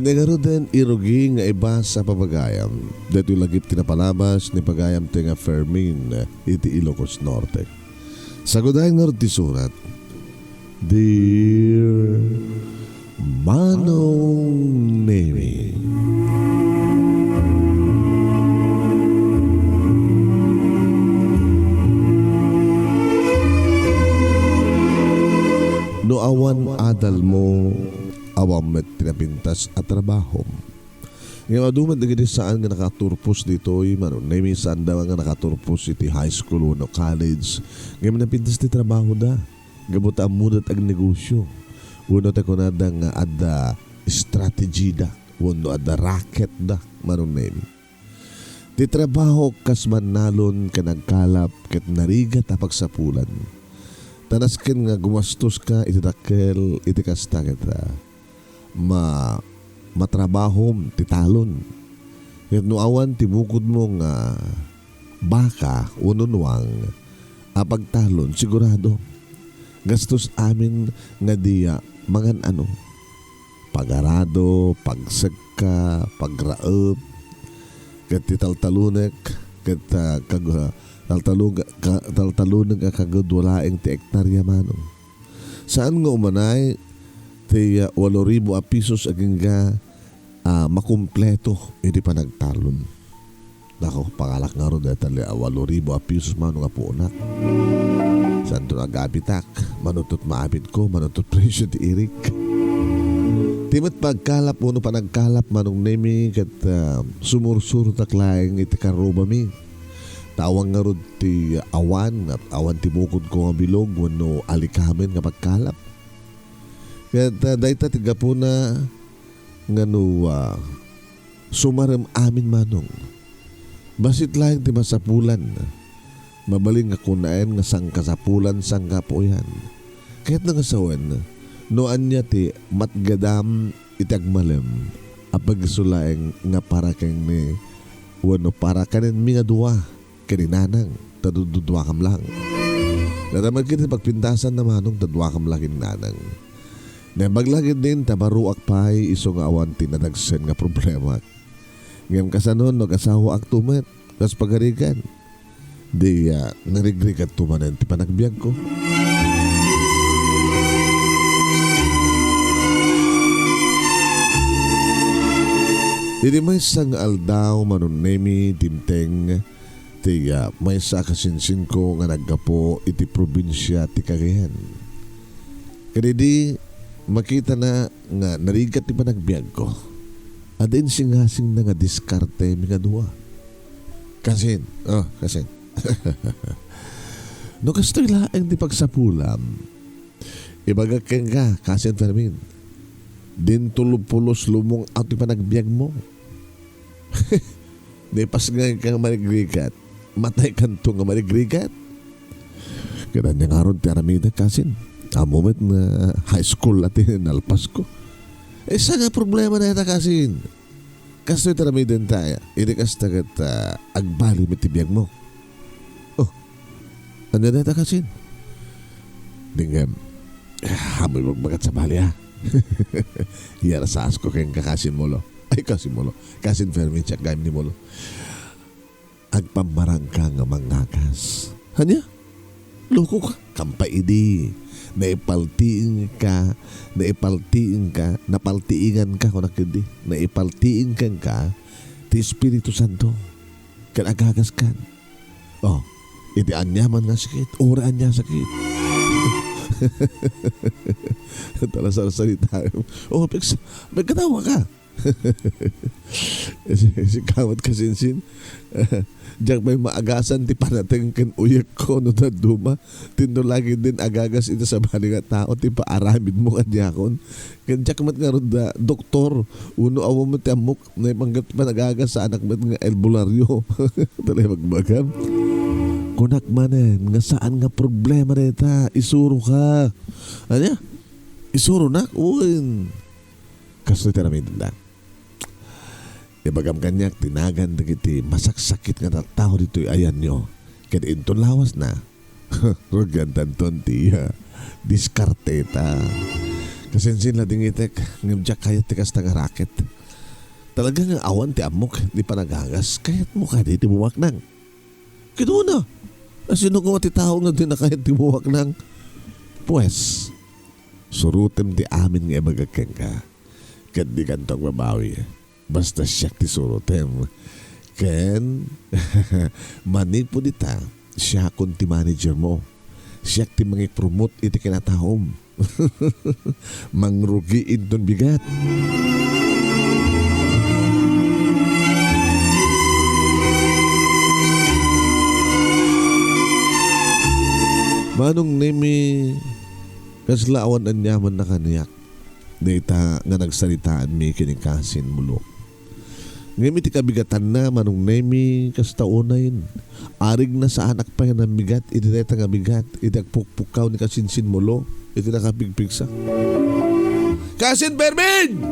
Tinagaro din irugi nga iba sa papagayam. Dito lagip tinapalabas ni pagayam tinga Fermin iti Ilocos Norte. Saguday nga ti surat, Dear Manong Nemi, no awan adal mo awam met pinapintas at trabaho. Ngayon aduman na gini saan nga nakaturpos dito manon na minsan daw nga nakaturpos iti high school o no college. Ngayon napintas ti trabaho da. Gabot ang mudat ang negosyo. Uno ta kunada nga ada strategy da. Uno ada racket da manon na ti trabaho kas manalon ka nagkalap ket narigat apag sapulan. Tanasken nga gumastos ka iti dakkel iti kasta kita. Matrabahom titalon. Ket no awan tibukod mo nga baka ununwang apagtalon sigurado. Gastos amin nga diya mangan ano pagarado, pagsagka, pagraep, ket titaltalunek, ket taltaluneg ka kagud walaeng ti ektarya manong. Saan nga umanay ti 8,000 a pisos aging ga makumpleto iti panagtalon. Nako, pangalak nga ron dahil 8,000 a pisos manong nga punak. Saan to nag-abitak? Manutot maabit ko, manutot presyo ti Irik. Timat pagkalap uno panagkalap manong nemi kat sumursuro taklaeng iti karoba mi. Tawang nga ron ti awan ti bukod ko nga bilog wano alikamen nga pagkalap. Kaya dahita tiga po na nga no sumarem amin manong. Basit lang ti masapulan. Mabaling nga kunaen nga sang kasapulan sang po yan. Kahit nga sawan, noan niya ti matgadam itagmalem apag-sulaeng nga para kang ni wano para kanin mga duwa kaninanang tadududwa kam lang. Naramag kita pagpintasan naman nung tadwa kam lang nanang. Na maglagid din tabaruak pay iso nga awan tinadagsen nga problema. Ngam kasanon no kasawa ak tumet kas pagarigan. Di narigrigat tumanen ti panagbiag ko. Didi may sang aldaw manunemi dimteng ti may sa kasinsin ko nga naggapo iti probinsya ti Cagayan. Kadidi makita na nga narigat ti panagbiag ko. Adin singasing na nga diskarte mga duwa. Kasin. No kastoy laeng di pagsapulam. Ibagag keng ka, Kasin Fermin. Din tulupulos lumong at ti panagbiag mo. Di pas nga kang marigrigat. Matay kanto nga marigrigat. Kaya niya nga ron ti aramida, Kasin. A moment na high school natin nalpas ko. Sa nga problema na ita, Kasin. Kastoy taramidin tayo. Hindi kasta kat agbali mit tibiyag mo. Oh, ano na ita, Kasin? Dingam, hamoy magbagat sa bali ha. Iyara sa asko kayong kakasin mo lo. Ay, Kasin mo lo. Kasin Fermin siya gayam ni mo lo. Agpamarang ka nga mangakas. Hanya? Loko ka. Kampaidi. Naipaltiin ka, napaltiingan ka kung nakindi, naipaltiin ka, ti Espiritu Santo, kanagagas kan. Oh, iti anyaman nga sakit, ora anya sakit. Talasar salita. Oh, magkatawa ka. Si Kawat Kasinsin, diyak may maagasan ti panating ken uyak ko no na duma tindo lagi din agagas ito sa bali nga tao ti paaramid mo kanyakon ken diyak mat nga da doktor uno awo mo ti amok na panggat panagagas sa anak met nga albularyo talay magbagam kunak manen nga saan nga problema neta isuro ka anya isuro na uin kaso tiramin da. Ibagam kanyak tinagan dagiti masaksakit nga tao dito ayan nyo. Kaya inton lawas na. Rugan tanton ti diskarteta. Kasinsin na dingitek. Ngimjak kaya tikas nga raket. Talaga nga awan ti amok, di pa nagagas, kahit mo ka di tibuwak nang. Kinuna, sino ko ti tao nga di na kahit tibuwak nang. Pues, surutem ti amin nga magagkeng ka. Kat di kantong babawi. Basta siya ti surutem. Ken, manipo dita, siya kun ti manager mo. Siya ti mangi-promote iti kinatahom. Mangrugiin don bigat. Manong nemi kaslaawan ang yaman na kaniyak. Dita nga nagsalitaan mi kinikasin mulo. Ngayon ti kabigatan na manong nemi kastaunayin. Arig na sa anak pa yan ang bigat. Iti reta nga bigat. Iti agpukpukaw ni kasinsin mulo. Iti nakapigpigsa. Kasin Permin!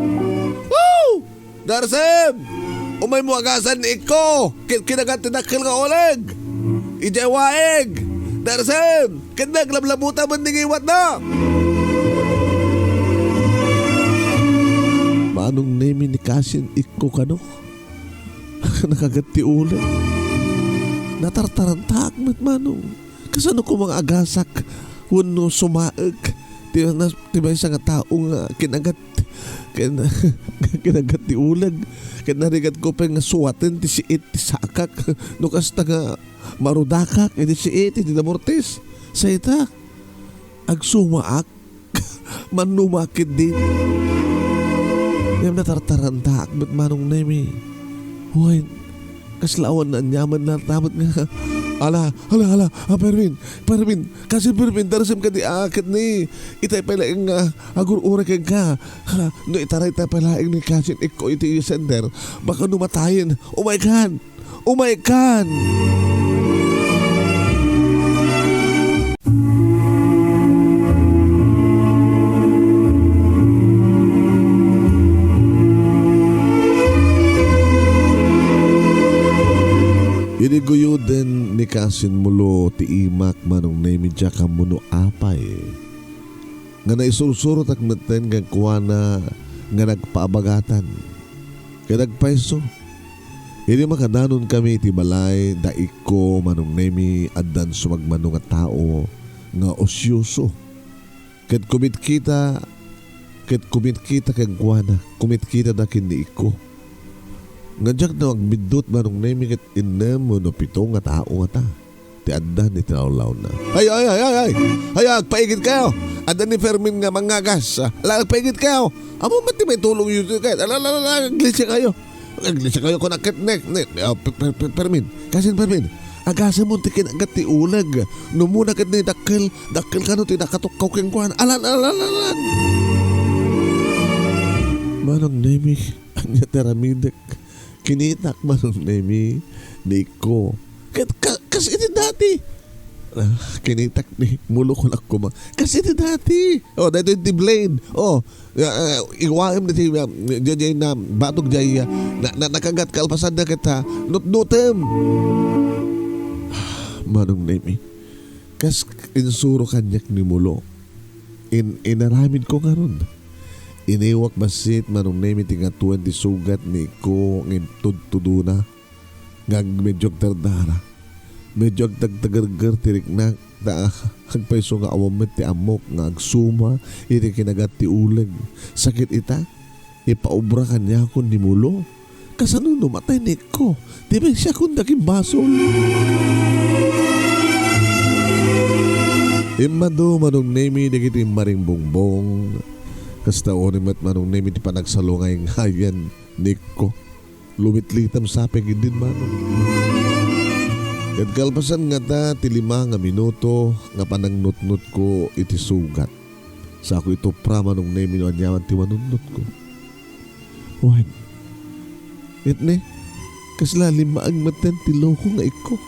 Woo! Darsem! Umay mo agasan ni Iko! Kinagat tinakil nga oleg! Ijay waeg! Darsem! Kinaglamlamuta man ningiwat na! Manong nemi ni Kasin Iko kano? Nakagati ulan. Natartarantak manong. Kasano ko mga agasak wano sumaag. Tibay sa nga taong kinagat kinagat ti ulag. Kinarigat ko pa nga suwaten ti siit ti sakak. Nukas ta nga marudakak. Iti siit ti namortis. Sa ita agsumaak manumakit din. Yung natartarantak ba't manong nemi. Huwag, kaslawan na anyaman na tamat nga. Ala, Permin, kasi Permin, darasam ka di akit ni. Itay palaing agur-ura kag ka. No itaray tayo palaing ni Kasin Iko iti sender. Baka numatayin. Umaikan! Iniguyo din ni Kasin mulo ti imak manong naimidya ka muno apay. Nga naisursurot ak natin nga kuwana nga nagpaabagatan. Kaya nagpaiso. Hindi makadanon kami ti balay da Iko manong naimi addan sumagmano nga tao nga osyoso. Kat kumit kita kag kuwana. Kumit kita da kin ni Iko. Nga na magbidot manong nemi kat inem mo no pito nga tao nga ta. Ti adda ni tinawlaw na. Ay, agpaigit kayo. Adda ni Fermin nga mangagas. Agpaigit kayo. Amo mati may tulong yun kayo. Aglisya kayo. Aglisya kayo kung nakitnek. Fermin. Kasin Fermin. Agasan mo ti kinagat ti ulag. Numuna kat ni dakil ka no ti nakatukaw keng kuhan. Alan. Manong nemi. Anya teramidek. Kinitak manong nemi ni Iko. Kasi iti dati. Kinitak ni mulo ko na kuma. Kasi iti dati. Dito yung blade. Iwaim na ti na batog jay nakagat kalpasan na kita. Nutnutem. Manong nemi. Kas insuro kanyak ni mulo. Inaramin ko nga ron. Iniwak basit manong nemi tinga 20 sugat ni ko ngin tuduna ngag medyo tardara medyo tagtagargar tirik na hagpaiso nga awamet ti amok nga agsuma iti kinagat ti uleg sakit ita ipaubra kanya ko ni mulo kasano numatay ni ko di ba siya kung daking basol imado manong nemi digiti maring bongbong kasta onimat manong nemi ti panagsalungay ng hayan Niko. Lumitlitam sapig din manong. Kat kalpasan nga ta ti 5 nga minuto nga panangnutnut ko iti sugat. Sa ako ito pra manong nemi no anyaman ti manunut ko. Wan. Itne. Kasla 5 ang maten ti loko nga iko.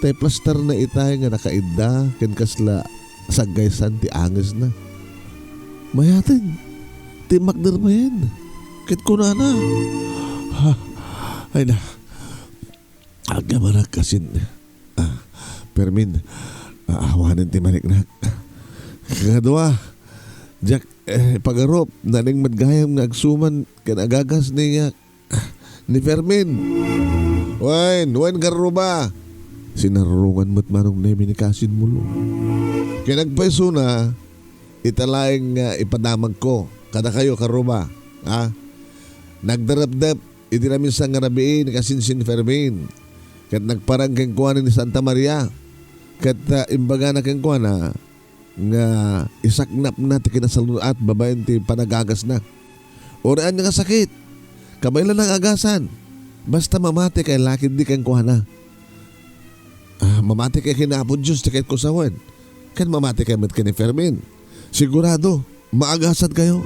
Tay plaster na itay nga nakaida ken kasla sagaysan ti anges na. Mayatin, ti Magder pa yan. Kit ko na. Ay na. Aga manak kasin. Permin, awanin ti maniknak. Kadua, Jack, pagarop, naning madgayam nga agsuman, kan agagas niya, ni Fermin. Wen garuba. Sinarungan mo't manong nemi ni Kasin Mulo. Kaya nagpaiso na, italaing ipadamag ko. Kada kayo karuba. Ha? Nagdarabdap, iti namin sa ngarabiin ni Kasin Fermin. Kat nagparang kengkuhanin ni Santa Maria. Kat imbaga na kengkuhana, nga isaknap na ti kinasalunat at babayan ti panagagas na. Oraan nga sakit. Kabaylan ng agasan. Basta mamati kay lakid di kengkuhana. Mamati kay kinapod Diyos ti kahit kusawan. Kan mamati kay mat ni Fermin. Sigurado, maagasan kayo.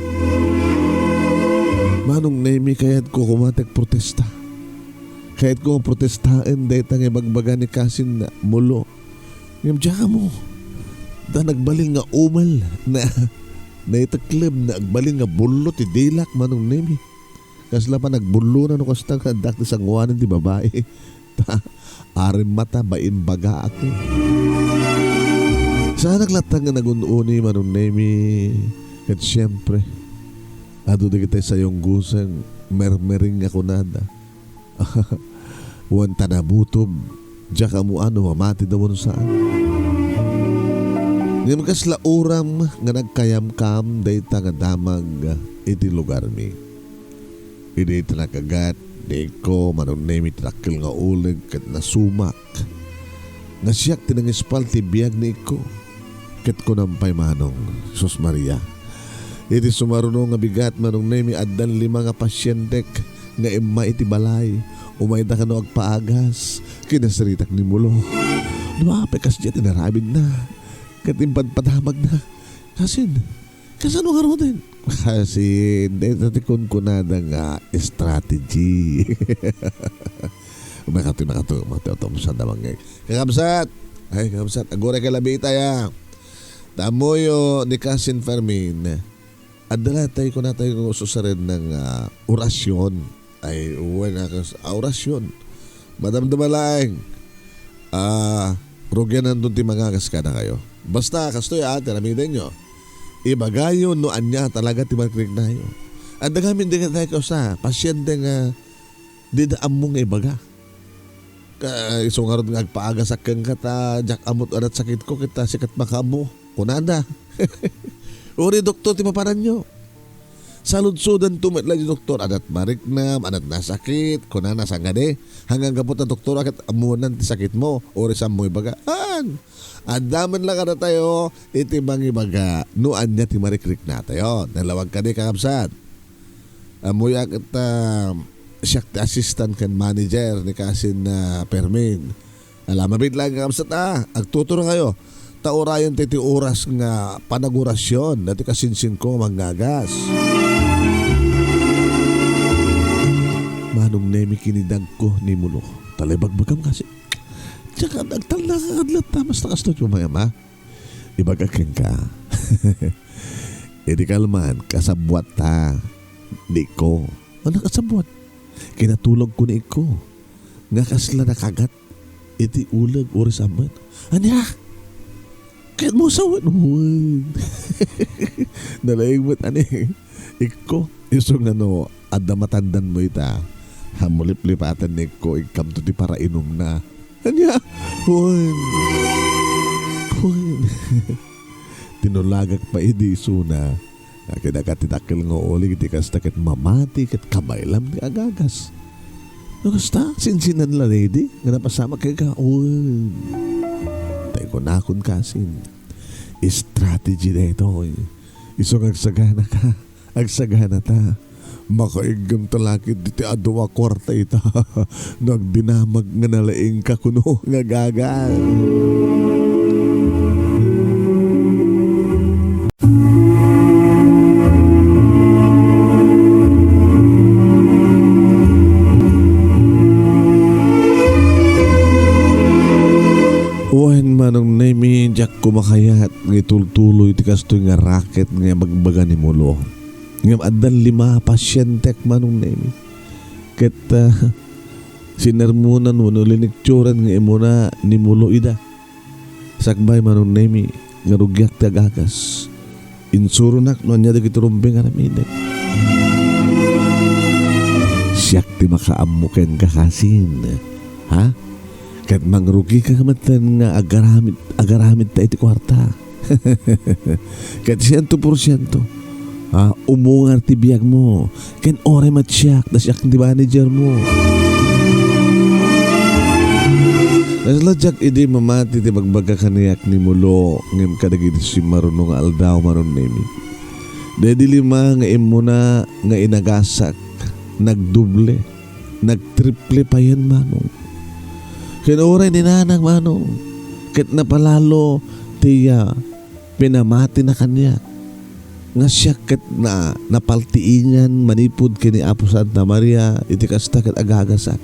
Manong nemi kaya't ko kumatek protesta. Kahit ko protestahin dahil tang ibagbaga ni Kasin na Mulo. Ngayon diyan mo. Da nagbaling nga umal na itaklib na agbaling nga bulo ti dilak manong nemi. Kasla pa nagbulo na no kasta ka dakti sang wanan ti babae. Arim mata bain baga ako. Saan naglatang nga nagununi manong nemi. At siyempre ado di kita sa iyong gusang mermering ako nada. Wan tanabutob. Diya ka mo ano mamati daw saan. Ngayon kasla uram nga nagkayam-kam dahi ta nga damag iti lugar mi. Hindi ita nakagat, di ko manong nemi trakil nga ulig kat nasumak. Nasiyak tinangispal ti biyag ni ko. Kat ko nampay manong Sus Maria. Iti sumarunong nga bigat manong nemi addan 5 nga pasyentek nga ima iti balay. Umayda ka no agpaagas. Kinasaritak ni Mulo. Numapekas diya tinarabid na. Katimpad padamag na. Kasin ano nga rin? Kasi natikon ko na nga strategy. Makatu sa damang ngay. Kakabsat! Agore ka labita ya. Tamoyo ni Kasin Fermin. Adala tayo ko na tayo susarin ng orasyon. Ay, uwan na orasyon. Madamdama lang. Rugyan nandun ti mga kaskana kayo. Basta kastoy tinamitin nyo. Ibagayo no anya talaga ti markrik na yo. At nagamin din tayo sa pasyente nga di daam mong ibaga. Isungarod nga agpaaga sa kang kata jak amot arat sakit ko kita sikat makamo. Kunada. Uri doktor ti paparan nyo. Salud-sudan tumatla yung doktor. Adat mariknam, adat nasakit, kunana sangade. Hanggang kapot ang doktor akat amunan ti sakit mo. Uri sa mo ibaga. Andaman lang na tayo, itibang ibaga, nuan niya ti marikrik na tayo. Nalawag ka ni kakabsat. Amuyak at siya assistant kan manager ni Kasin na Fermin. Alamabit lang kakabsat agtuturo kayo. Taurayan ti oras nga panagurasyon dati kasinsin ko manggagas. Manong nemi kinidag ko ni Mulo. Talibag-bagam kasi. Tsaka nagtala ka kadlat tamas na kastot yung mga ma. Ibagakin ka. Hindi kalman, kasabwat ta. Di ko. Ano kasabwat? Kinatulog ko ni ko. Nga kasla nakagat. Iti ulag oras aman. Anya? Kahit mo sawin. Nalaing mo't Iko. Isong ada matandan mo ita. Hamulip-lipatan ni ko. Ikam to di para inom na. Anya? Huwag. Tinulagak pa idi suna. Kinakatitakil nga ulig di kastakit mamati kat kabaylam ni agagas. Nakasta? Sinsinan la lady? Nga napasama kay ka. Huwag. Tayo ko nakon kasin. Strategy na ito. Isong agsagana ka. Agsagana ta. Makaigam talakit diti adwa kwarta ita. Nagdinamag nga nalaing ka kuno nga gagal. Uwan manong nemi jak kumakayat nga tultuloy ti kastoy nga raket nga magbaga ni Mulo. Ngam adan 5 pasyente manong nemi. Ket sinermunan mo no linikturan nga imuna ni Mulo ida. Sakbay manong nemi nga rugyak ti agagas. Insurunak no anya dagiti rumbeng aramidet. siyak ti makaamuken kakasin. Ha? Kat mangrugi ka kamatan nga agaramid ta iti kwarta. Kat 100%. Umungar ti biyag mo. Ken ore matsyak. Da siyak ti manager mo. Naslajak idi mamati ti bagbaga kaniyak ni mulo. Ngem kadagiti si marunong aldaw maron nemi. Dedi lima nga imuna nga inagasak. Nagduble. Nagtriple pa yan manong. Ken ore ni nanang manong. Ket napalalo tiya pinamati na kanya. Nga siya ket na napaltiingan manipod kini Apo Santa Maria iti kasta ket agagasak.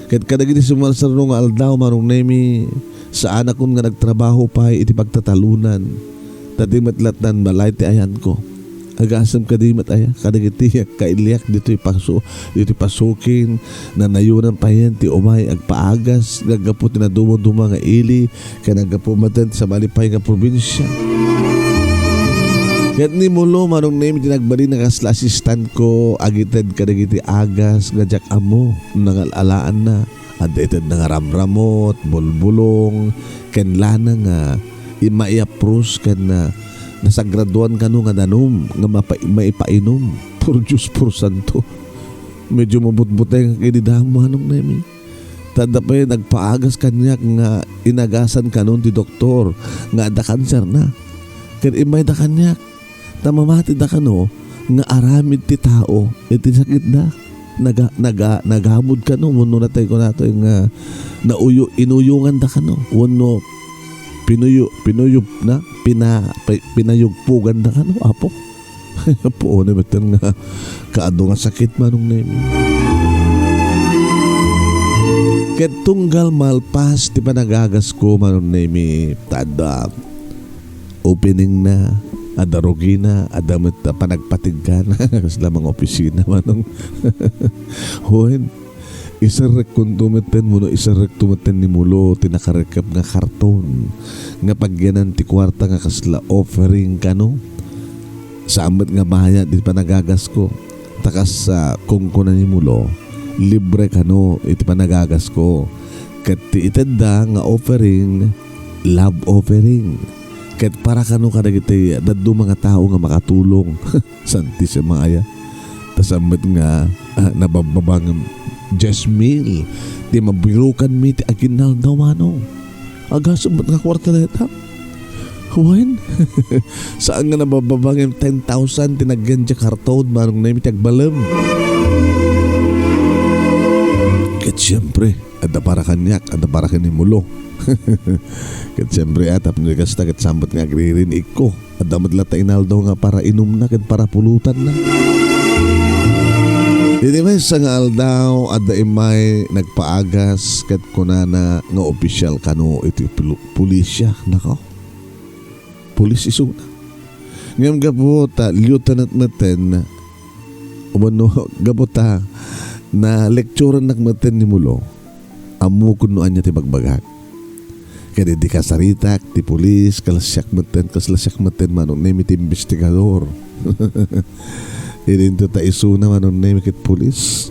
Ket kadagiti sumalsarno nga aldaw manong nemi sa anak kun nga nagtrabaho pa iti pagtatalunan. Tadi matlatnan balay ti ayan ko. Agasam kadimat aya kadagiti kailiak dito pasukin na nayunan pa yan ti umay agpaagas gagapo tinadumon-duma nga ili kanagapo matan sa malipay nga probinsya. Ket ni mulo manong name tinagbali na kasla assistant ko agited kadagiti agas gajak amo nangalalaan na adeted nga ramramot bulbulong ken lana nga maiapros ken na nasagraduan kanu nga danom nga maipainom por Diyos por santo medyo mabutbutay nga kinidamo manong name tada pa nagpaagas kanyak nga inagasan kanon ti doktor nga ada kanser na ken imay da kanyak tamamati da kano nga aramid ti tao iti sakit da naghamod kano wano natay ko nato nga inuyungan da kano wano pinuyup na pinayugpugan da kano apo po na betan nga kaado nga sakit manong name ket tunggal malpas ti panagagas ko manong name tada opening na adarogi na adamit panagpatigkan kasi lamang opisina manong huwen isarek kung tumeten mo no isarek tumeten ni mulo tinakarekap nga karton nga pagyanan ti kwarta nga kasla offering kano sa amet nga bahaya di panagagas ko takas sa kungkunan ni mulo libre kano iti panagagas ko kat ti itenda nga offering love offering ket para kano kadagiti daddo mga tao nga makatulong santi sa mga aya tasamet nga nabababang Jasmine di mabirukan mi ti aginal daw manong agasamet nga kwarta na ita huwain saan nga nabababang 10,000 tinagyan dya kartod manong na imi tagbalam ket siyempre ada para kanyak ada para kanimulo ket siyempre atap ni kasta ket sambat nga agririn ko at damat lata inaldaw nga para inom na ket para pulutan na hindi may sa nga aldaw at imay nagpaagas ket kunana nga opisyal kano iti pulisya nako pulis isuna ngam gabota lieutenant maten umano gabota na lekturan nagmaten ni mulo amu kuno anya ti bagbagat kaya di kasaritak ti pulis kalasyak maten manong name ti investigador irin to ta isuna manong name kit pulis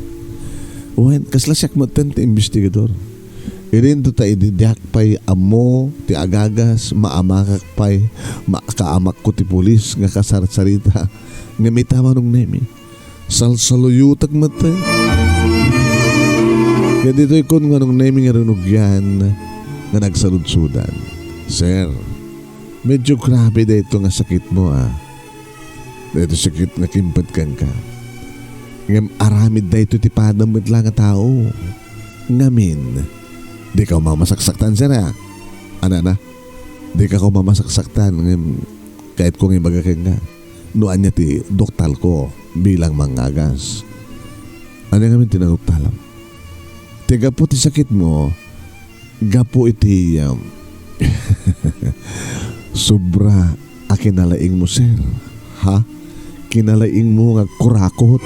wen kaslasyak maten ti investigador irin to ta ididak pay amo ti agagas maamakak pay makaamak ko ti pulis nga kasarsarita nga mita manong name salsaluyutag maten kaya dito ikon manong name nga rinugyan nga nagsaludsudan. Sir, medyo grabe dito nga sakit mo Dito sakit nga kimpatkan ka. Ngam aramid dito ti padamit lang nga tao. Ngamin, di ka mamasaksaktan sir Ana, di ka ko mamasaksaktan ngam kahit kung ibagakin ka. Noan niya ti doktal ko bilang mangagas. Ano nga min tinadoktalam? Tiga po ti sakit mo gapo iti sobra akinalaing mo sir kinalaing mo nga kurakot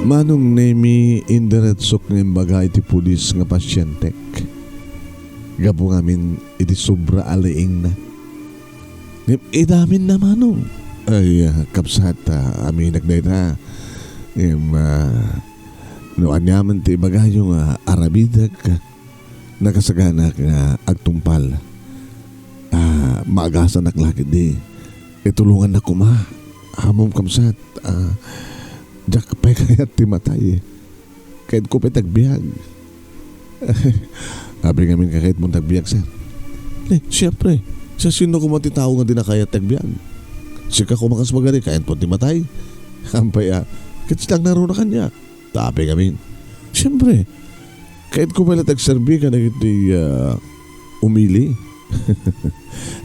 manong nemi indaret napatsok ng imbaga iti pulis nga pasyente. Gapo ngamin iti sobra alaing na. Idamin naman o. Ay, kapsat, amin nagdayta. Noan yaman ti ibaga yung arabidag nakasagana nga agtumpal. Maagasan naklakid di. Itulungan na kuma. Hamom kamsat. Diyak pa'y kaya't timatay. Kahit ko pa'y tagbiyag. Abi ngamin kahit mong tagbiyag, sir. Siyempre. Sa sino ko matitao nga di na kaya't tagbiyag? Siya ka kumakas magari kahit po timatay. Ampay kahit silang naroon na kanya. Tapi ngamin. Siyempre. Kahit ko pala tagserbi ka na iti umili.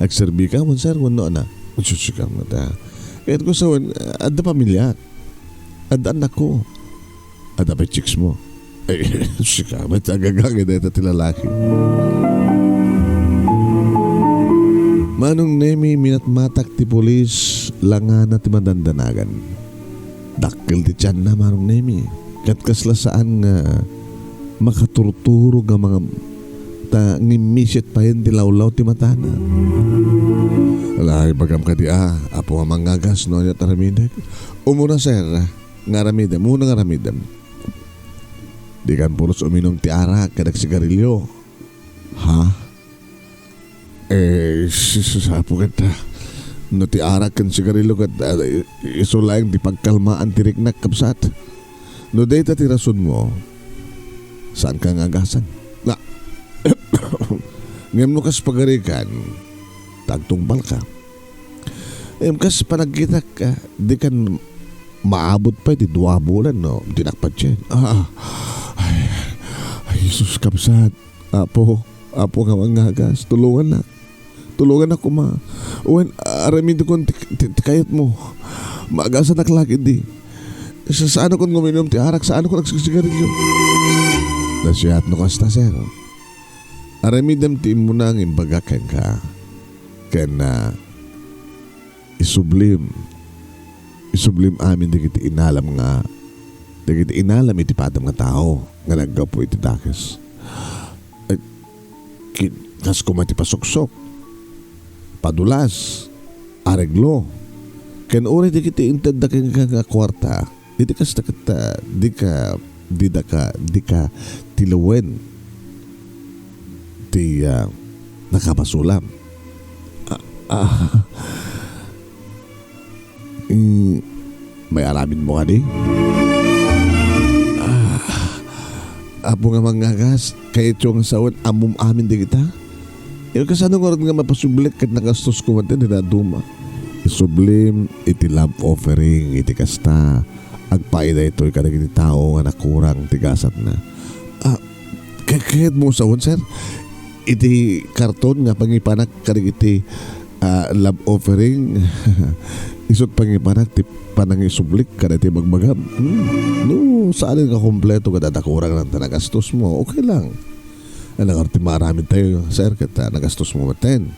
Agserbi ka mo, sir. Wano na. Magsusikang na ta. Kahit ko sa ada pamilya. Ada anak ko. Ada pa chicks mo. Ay, sika. Ba't agagagin na ito tilalaki. Manong nemi minatmatak ti polis langa na ti madandanagan. Dakkel ti tiyan na manong nemi. Kat kasla saan nga makaturturo nga mga ngimisit pa yun ti lawlaw ti matana. Alay bagam ka di apo nga mangagas no niya taramidek. Umuna sir nga ramidem. Muna nga ramidem. Di kan puros uminom ti arak kadag sigarilyo. Ha? Sapo kita. No ti arak kan sigarilyo kat iso lang di pagkalmaan ti riknak kapsat. No data ti rason mo. Saan ka ngagasan? Nga. Ngem no kas pagarikan. Tagtungpal ka. Kas panagkita ka. Di kan maabot pa iti 2 bulan no. Dinakpat yan. Ay, Jesus kapsat. Apo nga mangagas. Tulungan na. Tulungan ako ma. Uwan, aramin ko kayat mo. Maagasan naklakid di. Saan ako nguminom ti arak? Saan ako nagsisigarilyo? Nasyat no kasta sir. Aramidam ti mo na ang imbagakan ka. Kaya na isublim amin di kiti inalam nga. Di kiti inalam iti padam nga tao. Nga naggapo iti dakes. Kas kumati pasuksok. Padulas. Areglo. Kaya uri di kiti intad na nga kwarta. Di ka tilawen ti nakapasulam. May alamin mo ka di? Apo nga mangagas kahit yung sawan amom amin di kita. Yung kasano nga rin nga mapasublik kat nakastos ko matin dinaduma. Isublim iti love offering iti kasta. Agpaida ito ikadag iti tao nga nakurang tigasat na. Kahit mo sawan sir, iti karton nga pangipanak kadag iti love offering isot pangipanak ti panang isublik kada iti magbagam. No, saan ka kompleto kada nakurang lang nagastos mo, okay lang. Anong arti maraming tayo sir kata nagastos mo maten.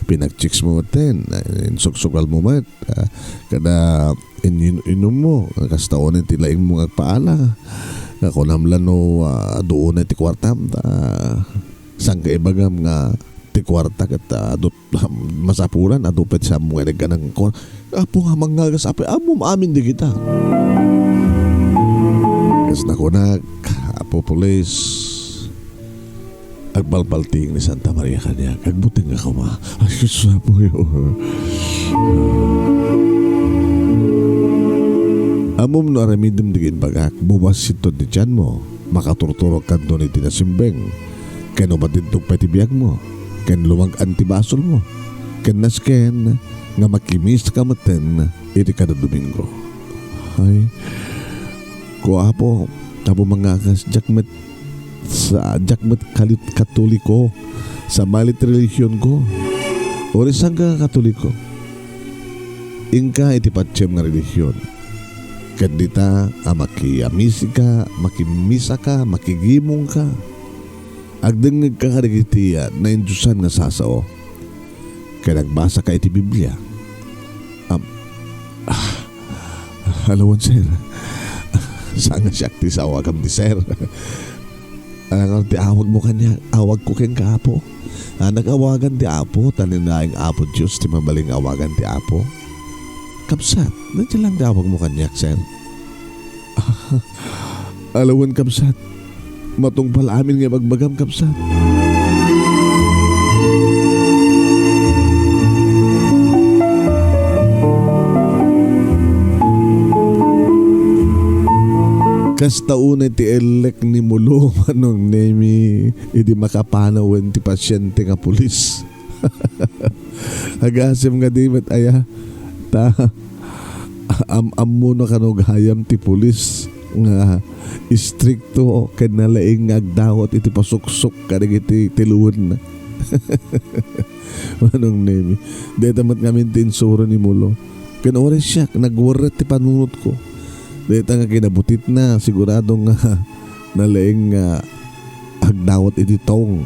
Pinag-chicks mo maten, insuksugal mo mat, kada inom mo, kastaonin tilaing mo agpaala, ako namlan no doon na ti kwartam, sang kaibagam nga ti kwarta kat masapuran, adupet sa mga nagganang kwarta, apo nga mangagas apay, amom amin di kita. Kas na ko apo police, agbalbalting ni Santa Maria kanya kagbuting ako ma ayos na po yun amom no aramidem digin bagak buwas sito di tiyan mo makaturturok kanto ni tinasimbeng kano matintog patibiyag mo ken lumag antibasol mo ken nasken nga makimis ka maten iti kada Domingo ay ko apo tabo mangakas jakmet sa jakmet kalit katoliko sa malit religion ko o risang ka katoliko ingka iti patsyem nga religion kandita makiamisi ka makimisa ka makigimong ka agdengeg ka karigitiya na indusan nga sasao kaya nagbasa ka iti Biblia halawan sir Saan nga siya ti sa awagam ti sir. Ang ti awag mo kanya, awag ko ken kaapo. Nag-awagan ti apo, tanin na yung apo Diyos, ti mabaling awagan ti apo. Kapsat, nandiyan lang ti awag mo kanya, sir. Alawan kapsat, matungpal amin nga magbagam kapsat. Kasta una ti elek ni mulo manong nemi idi makapanawan ti pasyente nga pulis. Agasim nga di mat aya ta ammo no kanog hayam ti pulis nga istrikto ken nalaing agdawat iti pasuksok kadag iti tiluon na. Manong nemi deta mat ngamin ti insuro ni mulo ken oras siya nagwarat ti panunot ko. Dito nga kinabutit na siguradong nalaing agdawat iti tong.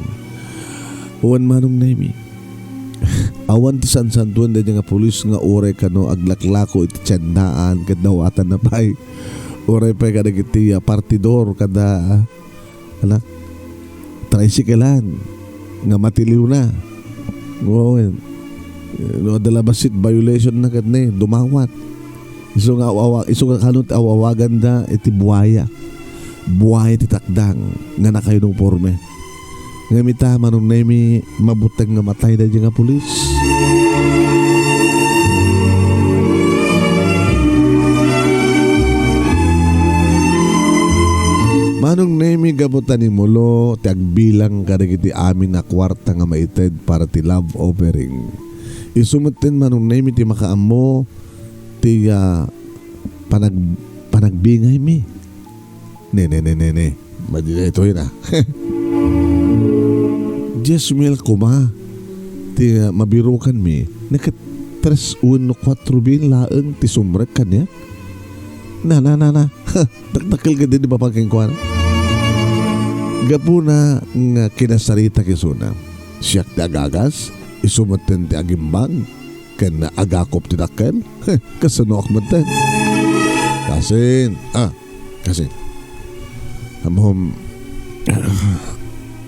Uwan manong nemi. Awan ti sansantuan da nga pulis nga ore kano aglaklako iti tiyandaan kadawatan na pay. Ore pay kada iti partidor kada tricyclean nga matiliw na. No, dalabasit violation na kadne dumawat. Iso nga kanot awawagan da iti buhaya. Buhaya ti takdang nga nakayo ng porme. Nga mita manong nemi mabutang nga matay da nga pulis. Manong nemi gabutan ni mulo ti agbilang kadag iti amin na kwarta nga maited para ti love offering. Isumutin manong nemi ti makaamo ti panagbingay mi. Ne. Madila ito yun 10,000 kuma ti mabirukan mi. Nakat 3-1-4 bin laeng ti sumrek kanya. Na. Taktakal ka din di ba pagkingkuan? Gapu na nga kinasarita kisuna. Siyak ti agagas, isumutin ti agimbang, ken agakop ti dakkel, kasano akmaten. Kasi amom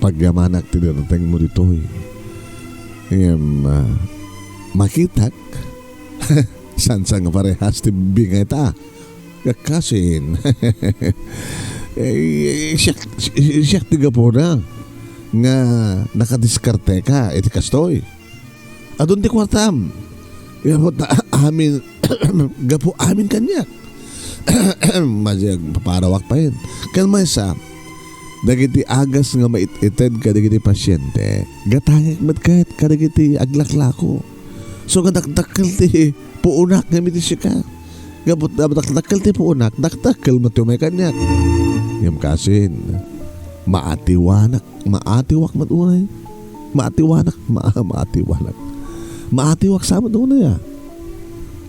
pagyamanak ti darateng mo dito makitak sansa nga parehas ti bingay ta kakasin siyak ti gapo na nga nakadiskarte ka iti kastoy adun ti kwartam amin gapo amin kanya Masyag paparawak pa yun. Kalma isa, dagiti agas nga maited ka dagiti pasyente, gatangik madkahit ka dagiti aglaklako. So kadakdakkel ti puunak nga miti siya ka. Gabot dakdakkel ti puunak, dakdakkel matumay kanyak. Yung kasin, maatiwak matunay. Maatiwak sa matunay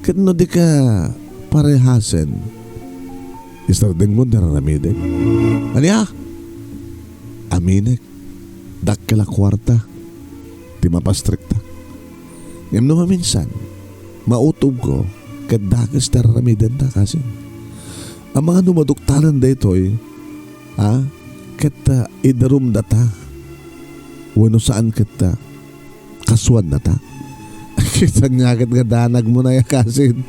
Kano di ka parehasen istardeng mo naramidek. Aniya? Aminek. Dakkala kwarta. Di mapastrikta. Ngam naman minsan, mautob ko kadagas naramiden ta kasi. Ang mga numaduktalan da ito'y kata idarum data. Wano saan kata kaswan na ta. Kita nyakit nga danag mo na yakasin.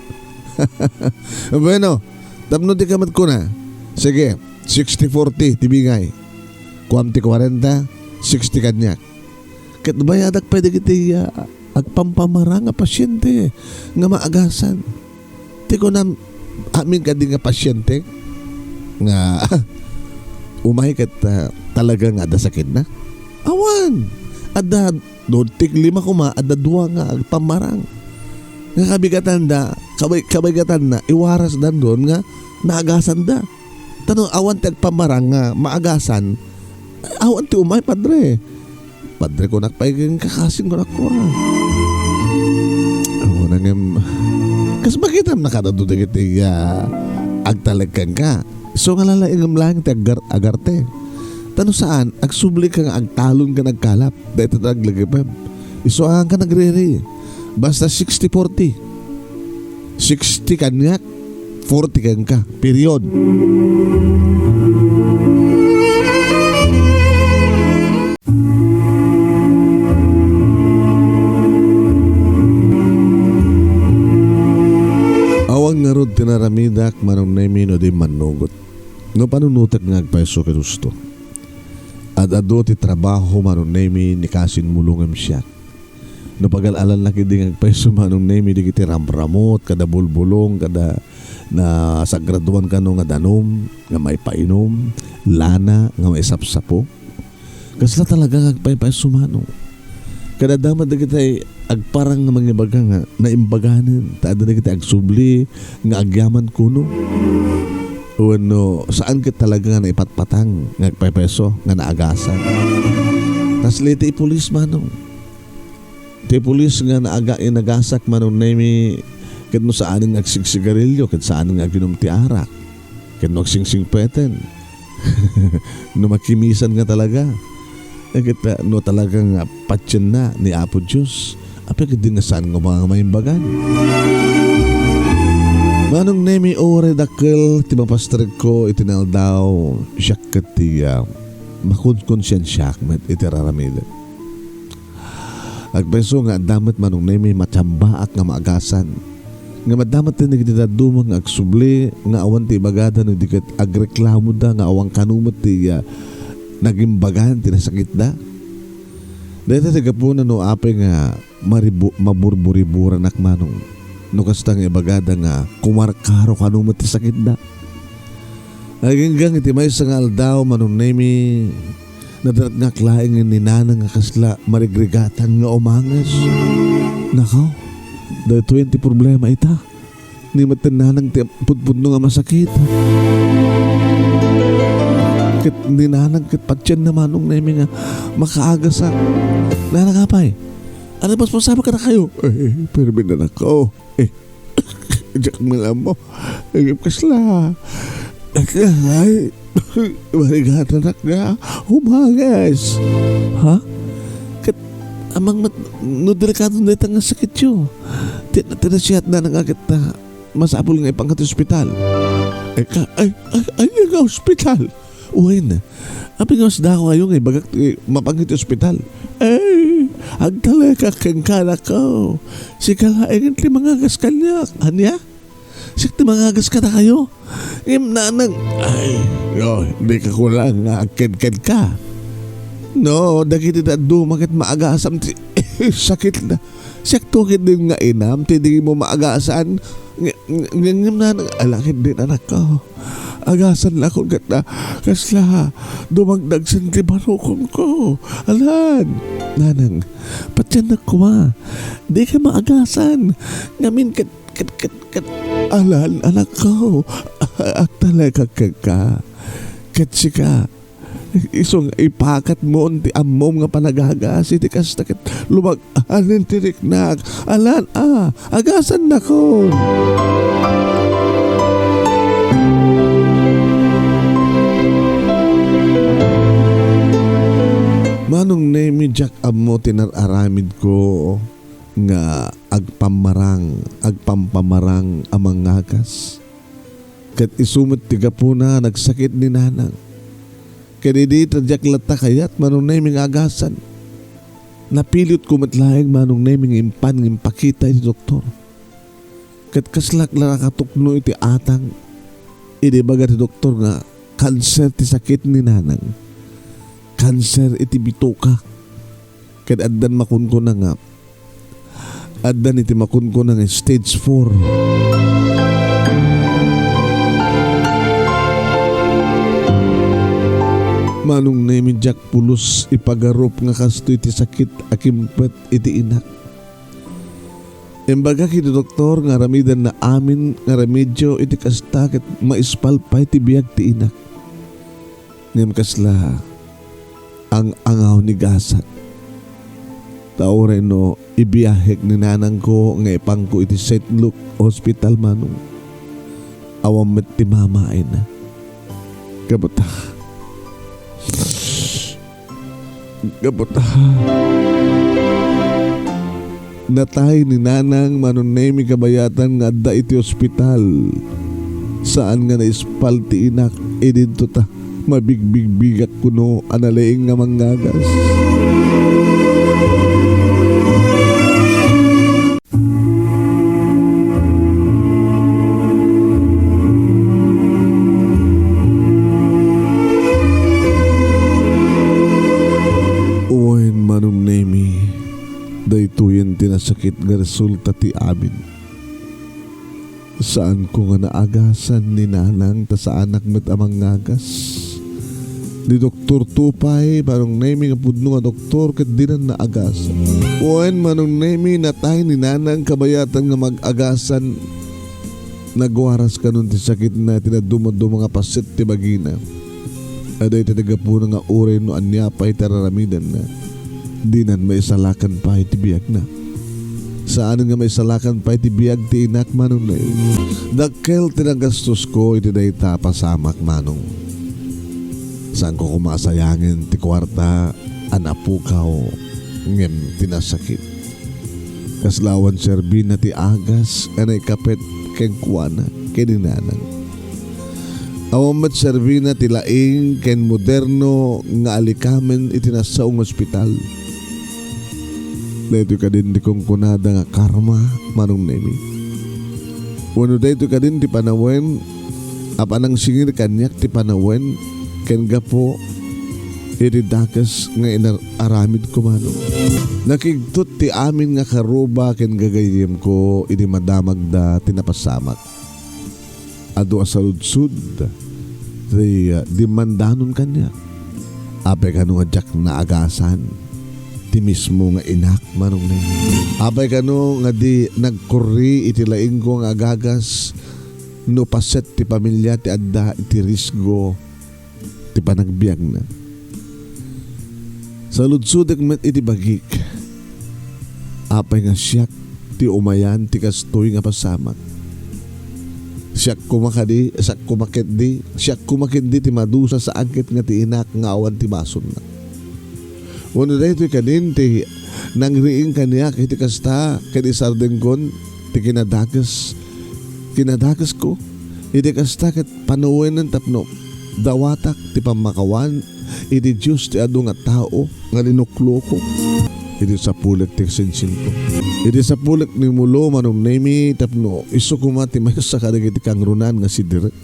Bueno, tapno di kamat ko na. Sige, 60-40 tibingay. Kuamti 40, 60 kanyak. Kat bayadak pwede kiti agpampamara nga pasyente nga maagasan. Ti ko na amin ka di nga pasyente nga umay kat talaga nga ada sakit na. Awan! Ada dotik 5 kuma, ada 2 nga agpamarang. Nga kabigatan na, iwaras dan doon nga naagasan da. Tanong awan ti agpamarang nga maagasan, awan ti umay padre. Padre ko nakpaiging kakasing ko nakuha. Awan nangim, kas bagitam nakadadudig iti agtalagkan ka. So nga lalaingam lang ti agarte. Tanong saan, agsubli ka nga agtalon ka nagkalap. Dahil taglagipam. Isuahan ka nagriri. Basta 60-40. 60 kanyak, 40 kang ka. Period. Awang nga rod tinaramidak manong naimino di manugot. No panunutak nga agpaiso ka gusto. At ado ti trabaho manong naimi ni kasin mulungam siya. No pag-alalan na kidi nga agpaiso manong naimi di kiti ramramot, kada bulbulong, kada na sa graduan ka no nga danom, nga may painom, lana, nga may sapsapo. Kasla talaga nga agpaiso manong. Kada damat na kita agparang nga mga baga nga naimbaganan. Taada na kita agsubli nga agyaman kuno. O ano, saan kita talaga nga naipatpatang nga agpaipeso nga naagasan. Tas liti ipulis manong. Ti pulis nga inagasak manong naimi kat no saan nga agsigsigarilyo, kat saan nga aginom ti arak, kat no agsingsing peten. No makimisan nga talaga. Kita no talagang patyan na ni Apo Diyos. Apa kadi nga saan nga mga maimbagan. Manong nemi ore dakil ti mapastrig ko itinal daw siya kati makunkonsyan siya met itiraramid. Agbeso nga damat manong nemi matsambaak nga maagasan. Nga madamat din nagdidadumang agsubli nga awan ti bagada no diket agreklamo da nga awang kanumot ti nagimbagan tinasakit da. Dahil tagapunan no apay nga maburburiburan akmanong no kastang ibagada nga kumarkaro kanumot ti sakit da. Aginggang iti may sangal daw manong nemi nadarat nga klaing ni nanang nga kasla marigrigatan nga umangas. Nakaw, dahil 20 problema ita. Ni matinanang ti pudpudno nga masakit. Kit ninanang kit patyan na manong namin nga makaagasak. Nanangapay, ano ba masama ka na kayo? Pero binan ako. Diyak mo lang mo. Kasla. Ay, marigatan nga. Humagas. Ha? Kat amang no delikado na itang sakit yun. Tinasiyat na nangagit na masapol nga ipangkat ospital. Ay, nga ospital. Uy na. Apin nga masda ko ngayon bagak mapangit ospital. Ay, agtalay ka kang kanak ko. Si kalaingin ti mangagas kanyak. Anya? Si ti mangagas ka na kayo. Ngayon nanang, ay, hindi ka kulang nga agked ka. No, dagiti na dumakit maagasam ti sakit na. Siyak tukit din nga inam, ti di mo maagasan. Ngayon nanang, alakit din anak ko. Agasan na akong gata. Kasla, dumagdag sa barukong ko. Alan, nanang, patyan na kuha. Di ka maagasan. Ngamin kat, alan, anak ko. At talaga ka. Katsi ka. Isong ipakat mo ti amom nga panagagas. Iti kastakit lumag alin tiriknak. Alan, agasan na ko. Manong nemi Jack amo tinararamid ko nga agpampamarang amang ngagas. Kat isumot tiga po na nagsakit ni nanang. Kadidita Jack lata kayat manong nemi agasan. Napilit ko matlaing manong nemi impan impakita iti doktor. Kat kaslak lang nakatukno iti atang. Idi baga ti doktor nga kanser ti sakit ni nanang. Cancer iti bituka. Kad addan makunko na nga. Addan iti makunko na nga stage 4. Manong nemi Jack pulos ipagarup nga kasto iti sakit akimpet iti inak. Embaga kiti doktor nga ramidan na amin nga remedyo iti kasta ket maispalpay ti biag ti inak. Ngem kasla ang angaw ni gasat. Taore no, ibiyahek ni nanang ko nga ipangko iti St. Luke Hospital manong. Awam met ti mamain na. Kabuta. Kabuta. Natay ni nanang manong nemi kabayatan nga adda iti ospital. Saan nga naispalti inak, dito ta. Mabigbigbigak kuno analaing nga manggagas. Uwain manong nemi, daytoyen tinasakit nga resulta ti amin. Saan ko nga naagasan ni nanang ta sa anak met amang ngagas. Di Doktor Tupay, manong nemi nga pudno nga doktor ket di na naagasan. Uwain manong nemi natay ni nanang kabayatan nga mag-agasan. Nagwaras kanon ti sakit na tinadumado mga pasit ti bagina. Aday tinaga po nga uray no anyapay tararamidan na. Di nan may salakan pa iti biyag na. Saan nga may salakan pa iti biyag ti inak manong na yun. Dakkel tinagastos ko iti dayta pasamak manong. Saan ko kumasayangin ti kwarta anapukaw ngem tinasakit. Kaslawan serbin na ti agas anay kapet keng kuwana keninanang. Awamat serbina tilaing ken moderno nga alikamen itinasaong ospital. Dito ka din di kong kunada nga karma manong nemi. Wano dito ka din di panawen apanang singir kanyak ti panawen ken gapo iti dakas nga inaramid ko manong. Nakigtot ti amin nga karuba ken gagayem ko iti madamag da tinapasamak. Ado asaludsud di mandanon kanya. Apay kano nga jak na agasan ti mismo nga inak manong nemi. Apay kano nga di nagkurri iti laing ko nga agagas no paset ti pamilya ti adda iti risgo ti panagbiag na. Saludsudek met iti bagik. Apay nga siyak ti umayan ti kastoy nga pasamak. Siyak kumakadi, siyak kumakindi, siyak kumakindi ti madusa sa angkit nga ti inak nga awan ti bason na. Wano dahito kanin ti nangriing kaniya kiti kasta kiti sardengkon ti kinadagas ko. Iti kasta ket panuwen ng tapno dawatak ti pamakawan iti Diyos ti adu nga tao nga linuklo ko. Iti sa pulik ti sinsin ko. Iti sa pulik ni mulo manong nemi tapno iso kumati may sa kadagiti kang runan nga si Direk.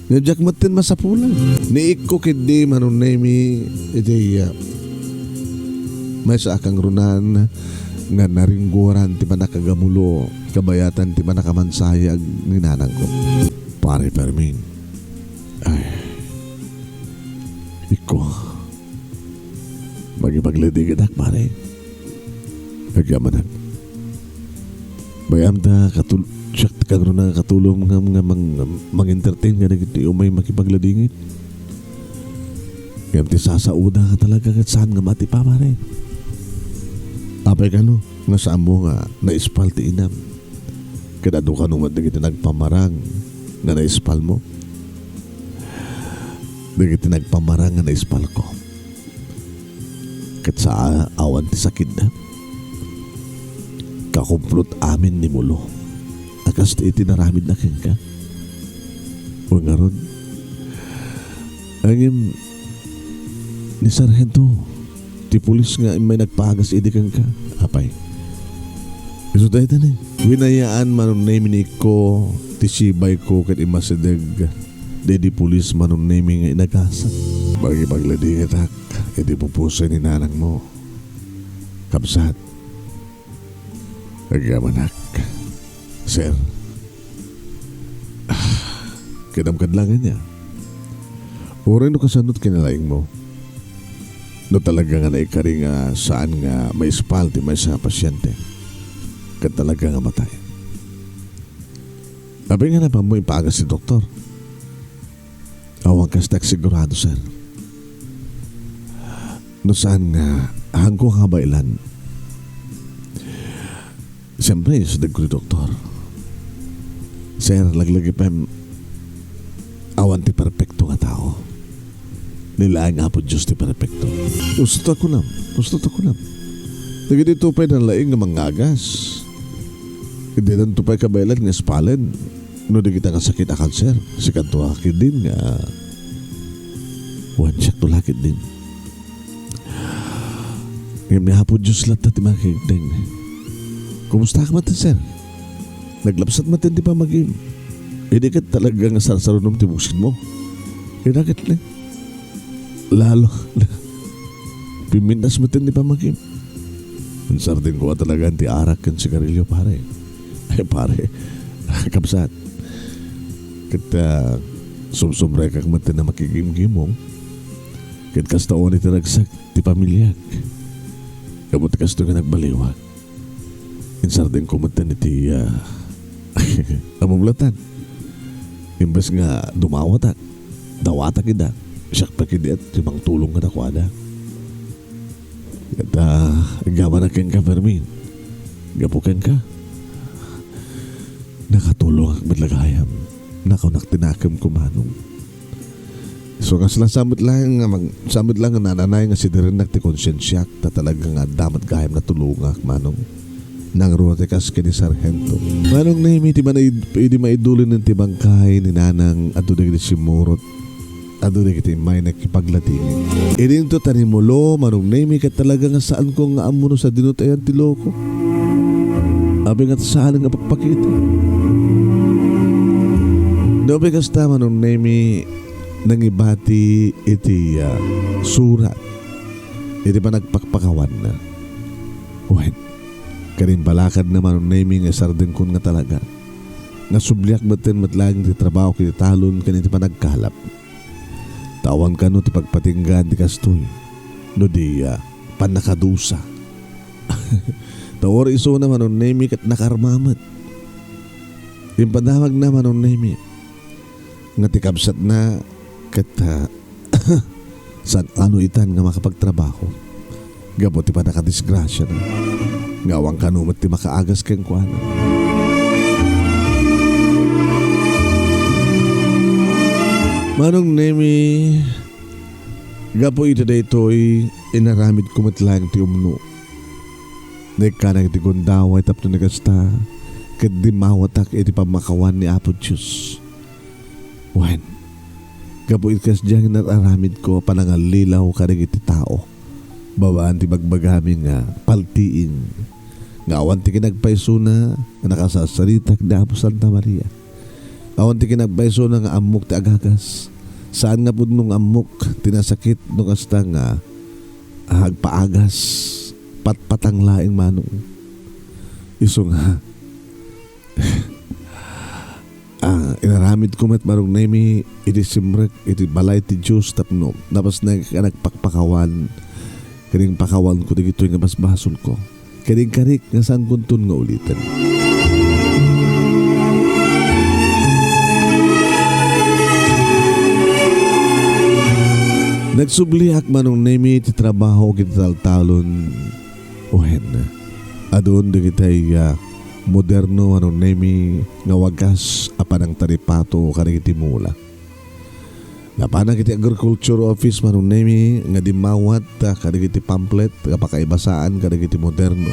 Ngajak matin masapulan. Ni ikko kidi manong nemi iti may sa akang runan nga naringgoran ti manakagamulo kabayatan ti manakamansayag ni nanang ko. Pare Fermin. Ay. Iko. Magipagladig anak pare. Agamanan. Bayam ta siyak kagro na katulong nga mang-entertain nga nagiti umay makipagladingit. Kaya ti sasauda ka talaga kat saan nga mati pa pare. Apay ka no, nga saan mo nga naispal ti inam. Kaya doon ka nung nagiti nagpamarang nga naispal mo. Nagiti nagpamarang nga naispal ko. Kat sa awan ti sakit na. Kakumplot amin ni mulo. Akas ti itinaramid na ka. O nga ron. Angin ni Sargento. Ti pulis nga may nagpagas idi ka. Apay. Iso tayo tanay. Winayaan manong name ko. Ti sibay ko kat imasideg. Dedi pulis manong name nga inagasan. Bagi paglading itak. Hindi pupusin ni nanang mo. Kapsat. Agamanak. Sir. Kadamkadlangan niya. Uri no kasanot kinalaing mo. No talaga nga naikari nga saan nga may spalti may sa pasyente. Kat talaga nga matay. Sabi nga na pa mo ipagas si doktor. Awang kastak sigurado sir. No saan nga hangko nga bailan. Siyempre, sudag ko ni doktor. Sir, laglagi pa awan ti perfecto nga tao. Nilaang nga po Diyos ti perfecto. Gusto ko nam. Nagiti tupay ng laing nga mangagas. Hindi nang tupay kabaylan nga spalen. No di kita kasakit a kanser, si kanto akin din nga wan siya tulakit din. Ngayon niya hapon Diyos lahat na timakigdeng. Kumusta ka matan, sir? Naglapsat matan di pa mag-im. Hindi ka talaga nga sarsarunom tibusin mo. Kinakit lang. Lalo. Pimintas matan di pa mag-im. Sardin ko talaga ang tiarak kan sigarilyo, pare. Ay, pare. Kapsat. Kita sumsumre kag matan na makigim-gimong. Kit kastaon iti nagsak ti pamilyag. Kabut kasto nga nagbaliwag. Insardin ko matan iti amublatan. Imbes nga dumawatak. Dawatak ida. Siyak pa kidi at timang tulong nga nakwada. Kata gawa na ken ka Fermin. Gapuken ka. Nakatulong ang badlagayam. Nakaunak tinakam kumanong. So nga sila samit lang nga nananay nga si Diren nagti konsensyak ta talaga nga damat gayam na tulungak manong nang rotekas kini sarhento. Manong nahimi ti man idi maidulin ng tibangkay ni nanang adto dagiti simurot adto dagiti may nakipaglatingin. Idin to tanimulo manong nahimi ka talaga nga saan ko nga amuno sa dinutayan ti loko. Abi nga saan nga pagpakita. Dobe kasta manong nahimi nangibati iti surat iti pa nagpakpakawan na wait karin balakad naman ang naming sardin kun nga talaga nga subliak batin matlang ti trabaho kiti talon kaniti pa nagkalap tawan ka no ti pagpatinggan di kastoy no di panakadusa tawar iso naman ang naming kat nakarmamat yung padamag naman ang naming nga ti kabsat na kata sa ano itan nga makapagtrabaho gabot ti pa nakadisgrasya na ngawang kanumat ti makaagas keng kuana manong nemi gapo ito daytoy inaramid kumatlang ti umno nagkanang ti gundaway tapno nagasta kat di mawatak iti pamakawan ni Apo Diyos wan gapuit kas diyang nararamid ko panangalilaw karig iti tao. Babaan ti bagbagami nga paltiin. Nga awan ti kinagpaiso na nakasasaritak na Apo Santa Maria. Awan ti kinagpaiso na nga amok ti agagas. Saan nga po nung amok tinasakit nung hasta nga agpaagas patpatang laing manong. Iso nga inaramid ko met marong nemi iti simrek iti balay ti Diyos tapno napas na nagpakpakawan kaning pakawan ko digito nga basbason ko kaning karik nga saan kuntun nga ulitin nagsubliak manong nemi ti trabaho kiti taltalon uhen adon digitay moderno ano nemi nga wagas apan ang taripato karing iti mula. Napanag iti agriculture office manong nemi nga dimawat karing iti pamphlet nga pakaibasaan karing iti moderno.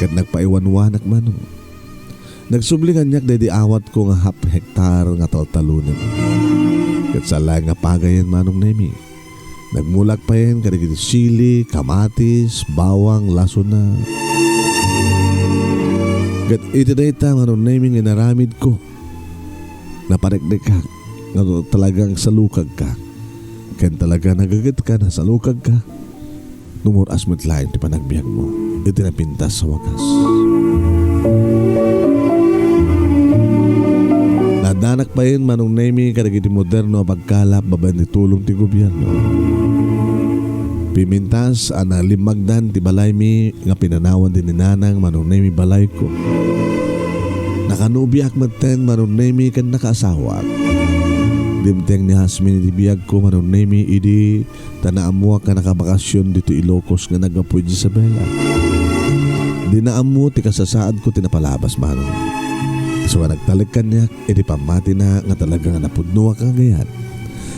Kat nagpaiwanwanak manong. Nagsublikan niyak dedi awat ko nga half hektar nga taltalunan. Kat sala nga pagayan manong nemi. Nagmulak pa yan karing iti sili, kamatis, bawang, lasuna. Gat iti dayta manong naming inaramid ko naparekdek ka nga talagang salukag ka ken talaga nagagat ka na salukag ka numuras mo't lain ti panagbiag mo iti napintas sa wakas nadanak pa yun manong naming kadag iti moderno pagkalap baban ni tulong ti gobyerno pimintas ana limagdan ti balay mi nga pinanawan din ni nanang manong nemi balay ko. Nakanubiak maten manong nemi kan nakaasawa. Dimteng ni Hasmin iti biyag ko manong nemi idi tanaamuak ka nakabakasyon dito Ilocos nga nagapoy Isabela. Dinaamu ti kasasaad ko tinapalabas manong. So nagtalik kanyak iti pamati na nga talaga nga napudnuak ang gayan.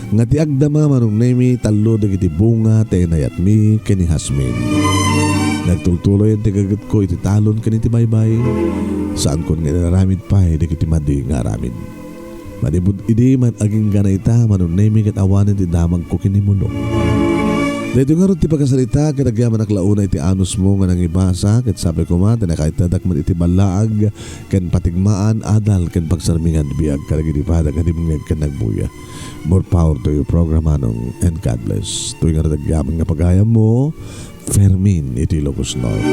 Nga ti agdama manong nemi talo dagiti bunga ti inayat mi kini Hasmin. Nagtultuloy ang tigagat ko, iti talon ka ni ti baybay. Saan ko nga naramid pa, hindi kiti madi nga aramid. Manibud idi man aging ganayta, manunemi kat awanin ti damag ko kinimulong. Dito nga ron ti pagkasalita, kinagyaman naklauna iti anus mo nga nangibasa, kat sabi ko man, tinakaitadak man iti balaag, kan patigmaan, adal, kan pagsarmingan, biyag, karaginipadag, hanimngag, kan nagbuya. More power to your program, anong, and God bless. Tuwing nga nagyaman nga pagayam mo, Fermin, iti Ilocos Norte.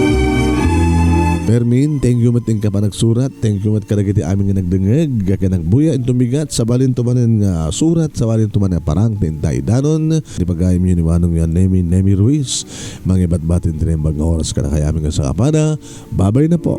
Fermin, thank you mating ka pa nagsurat. Thank you mat kadagiti amin nga nagdengeg. Kaya nagbuya intumigat. Sabalin tumanin nga surat. Sabalin tumanin parang tintay danon. Di pagayam yun iwanong yan Nemi Ruiz. Mangibat-batin tinembag nga oras ka na kaya amin nga sa kapada. Babay na po.